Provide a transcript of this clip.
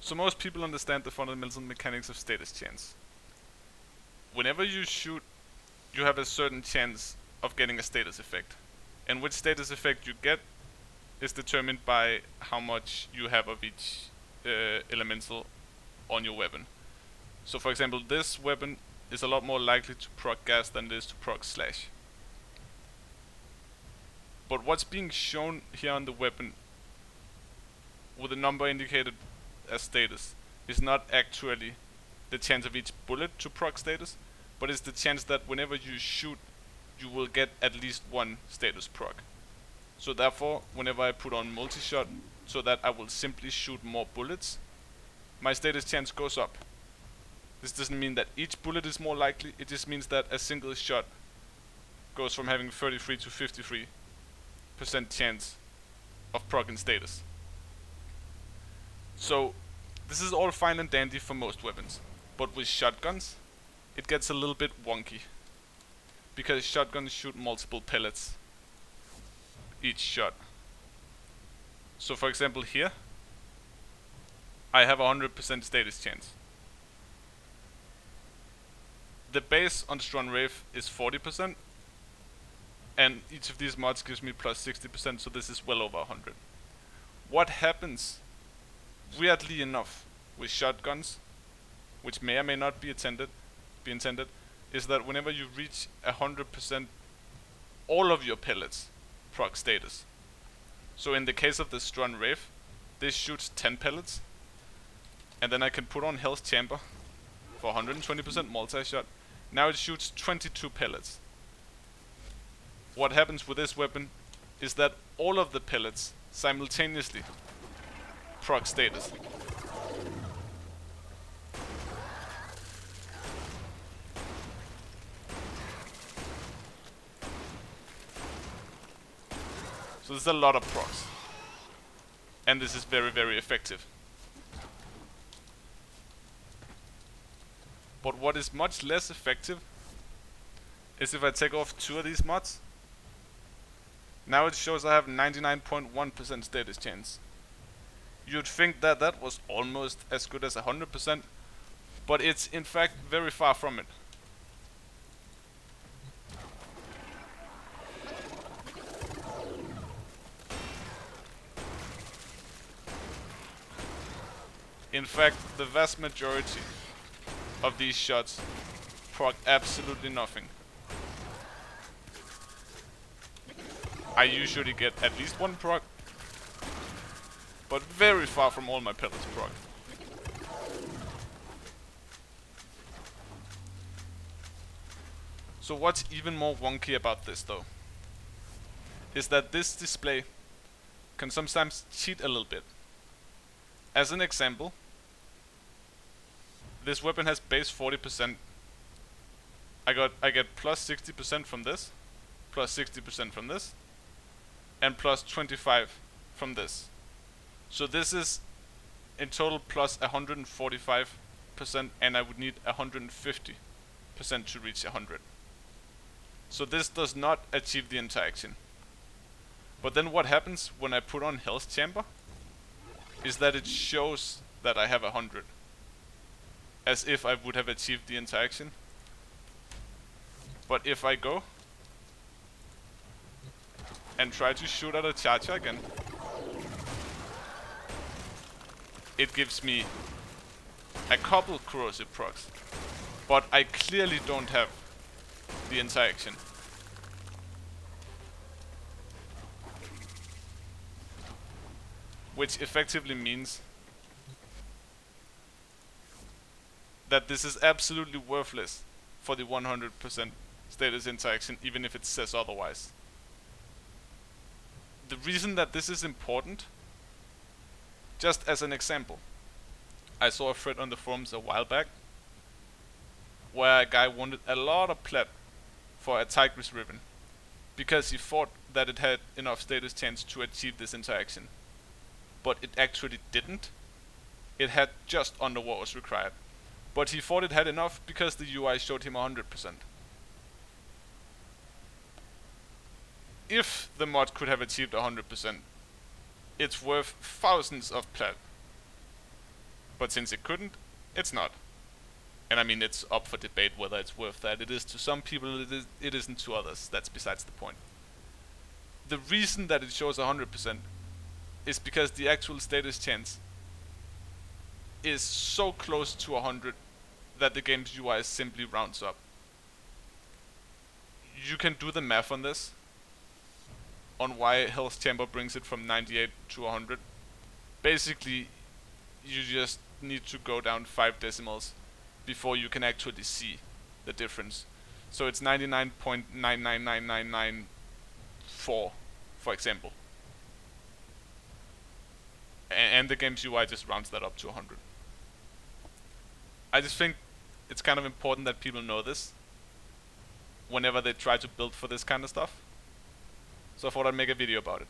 So most people understand the fundamental mechanics of status chance. Whenever you shoot, you have a certain chance of getting a status effect. And which status effect you get is determined by how much you have of each elemental on your weapon. So for example, this weapon is a lot more likely to proc gas than it is to proc slash. But what's being shown here on the weapon with a number indicated as status is not actually the chance of each bullet to proc status, but it's the chance that whenever you shoot, you will get at least one status proc. So therefore, whenever I put on multi-shot, so that I will simply shoot more bullets, my status chance goes up. This doesn't mean that each bullet is more likely, it just means that a single shot goes from having 33 to 53% chance of proccing status. So this is all fine and dandy for most weapons, but with shotguns it gets a little bit wonky, because shotguns shoot multiple pellets each shot. So for example here, I have 100% status chance. The base on Strong Wraith is 40%, and each of these mods gives me plus 60%, so this is well over 100. What happens, weirdly enough, with shotguns, which may or may not be intended, is that whenever you reach 100%, all of your pellets proc status. So in the case of the Strong Wraith, this shoots 10 pellets, and then I can put on Hell's Chamber for 120% multi-shot. Now it shoots 22 pellets. What happens with this weapon is that all of the pellets simultaneously proc status. So there's a lot of procs, and this is very, very effective. But what is much less effective is if I take off 2 of these mods. Now it shows I have 99.1% status chance. You'd think that that was almost as good as 100%, but it's in fact very far from it. In fact, the vast majority of these shots proc absolutely nothing. I usually get at least one proc, but very far from all my pellets proc. So what's even more wonky about this though, is that this display can sometimes cheat a little bit. As an example, this weapon has base 40%. I get plus 60% from this, plus 60% from this, and plus 25 from this. So this is in total plus 145%, and I would need 150% to reach 100. So this does not achieve the interaction. But then what happens when I put on Hell's Chamber is that it shows that I have 100, as if I would have achieved the interaction. But if I go and try to shoot at a charger again, it gives me a couple corrosive procs, but I clearly don't have the interaction. Which effectively means that this is absolutely worthless for the 100% status interaction, even if it says otherwise. The reason that this is important, just as an example, I saw a thread on the forums a while back where a guy wanted a lot of plat for a Tigris ribbon because he thought that it had enough status chance to achieve this interaction. But it actually didn't. It had just under what was required. But he thought it had enough because the UI showed him 100%. If the mod could have achieved 100%, it's worth thousands of plat. But since it couldn't, it's not. And I mean, it's up for debate whether it's worth that. It is to some people, it isn't to others. That's besides the point. The reason that it shows 100% is because the actual status chance is so close to 100 that the game's UI simply rounds up. You can do the math on this, on why Hell's Chamber brings it from 98 to 100. Basically, you just need to go down 5 decimals before you can actually see the difference. So it's 99.999994, for example. And the game's UI just rounds that up to 100. I just think it's kind of important that people know this whenever they try to build for this kind of stuff. So I thought I'd make a video about it.